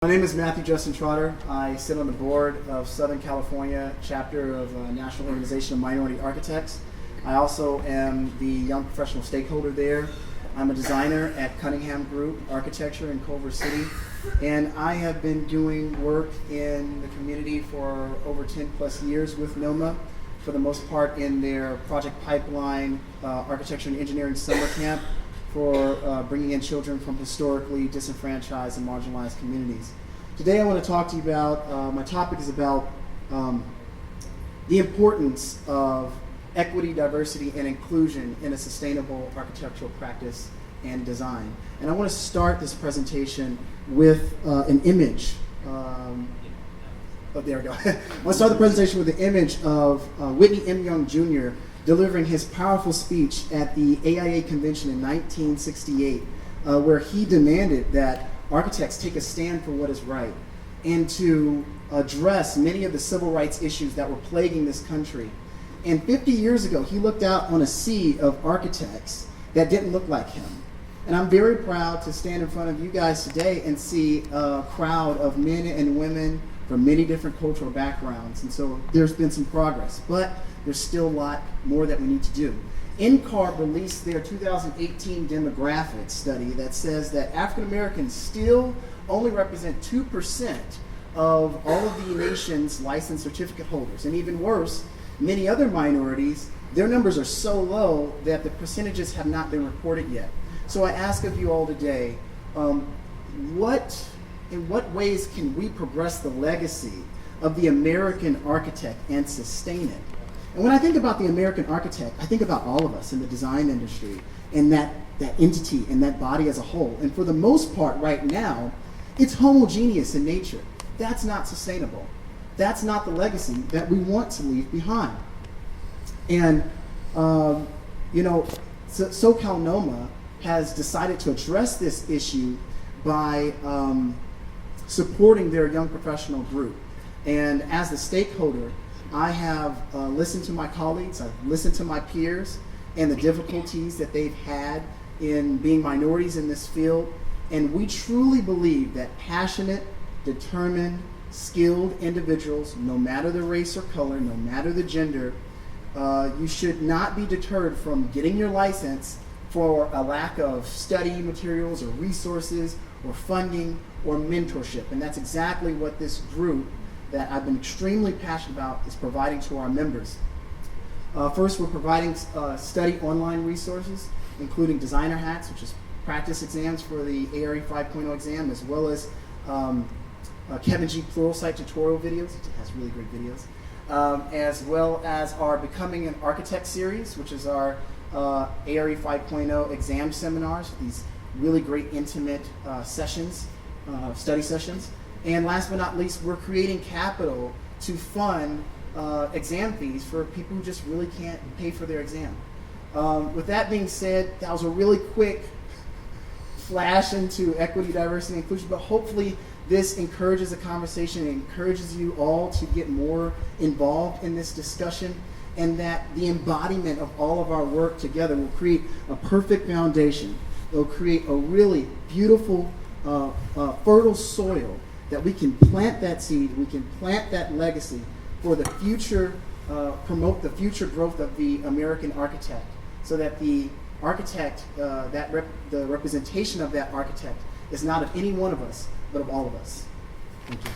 My name is Matthew Justin Trotter. I sit on the board of Southern California chapter of National Organization of Minority Architects. I also am the young professional stakeholder there. I'm a designer at Cunningham Group Architecture in Culver City, and I have been doing work in the community for over 10 plus years with NOMA, for the most part in their Project Pipeline Architecture and Engineering Summer Camp for bringing in children from historically disenfranchised and marginalized communities. Today I want to talk to you about, my topic is about the importance of equity, diversity, and inclusion in a sustainable architectural practice and design. And I want to start this presentation with an image. There we go. I want to start the presentation with the image of Whitney M. Young Jr. delivering his powerful speech at the AIA convention in 1968, where he demanded that architects take a stand for what is right and to address many of the civil rights issues that were plaguing this country. And 50 years ago, he looked out on a sea of architects that didn't look like him. And I'm very proud to stand in front of you guys today and see a crowd of men and women from many different cultural backgrounds. And so there's been some progress, but there's still a lot more that we need to do. NCARB released their 2018 demographic study that says that African Americans still only represent 2% of all of the nation's licensed certificate holders. And even worse, many other minorities, their numbers are so low that the percentages have not been reported yet. So I ask of you all today, in what ways can we progress the legacy of the American architect and sustain it? And when I think about the American architect, I think about all of us in the design industry and that entity and that body as a whole. And for the most part right now, it's homogeneous in nature. That's not sustainable. That's not the legacy that we want to leave behind. And, SoCal NOMA has decided to address this issue by supporting their young professional group. And as the stakeholder, I have listened to my colleagues, I've listened to my peers and the difficulties that they've had in being minorities in this field. And we truly believe that passionate, determined, skilled individuals, no matter the race or color, no matter the gender, you should not be deterred from getting your license for a lack of study materials or resources or funding or mentorship. And that's exactly what this group that I've been extremely passionate about is providing to our members. First, we're providing study online resources, including designer hacks, which is practice exams for the ARE 5.0 exam, as well as Kevin G. Pluralsight tutorial videos. It has really great videos. As well as our Becoming an Architect series, which is our ARE 5.0 exam seminars, these really great intimate sessions, study sessions. And last but not least, we're creating capital to fund exam fees for people who just really can't pay for their exam. With that being said, that was a really quick flash into equity, diversity, and inclusion, but hopefully this encourages a conversation and encourages you all to get more involved in this discussion, and that the embodiment of all of our work together will create a perfect foundation. It'll create a really beautiful, fertile soil that we can plant that seed, we can plant that legacy for the future, promote the future growth of the American architect, so that the architect, the representation of that architect is not of any one of us, but of all of us. Thank you.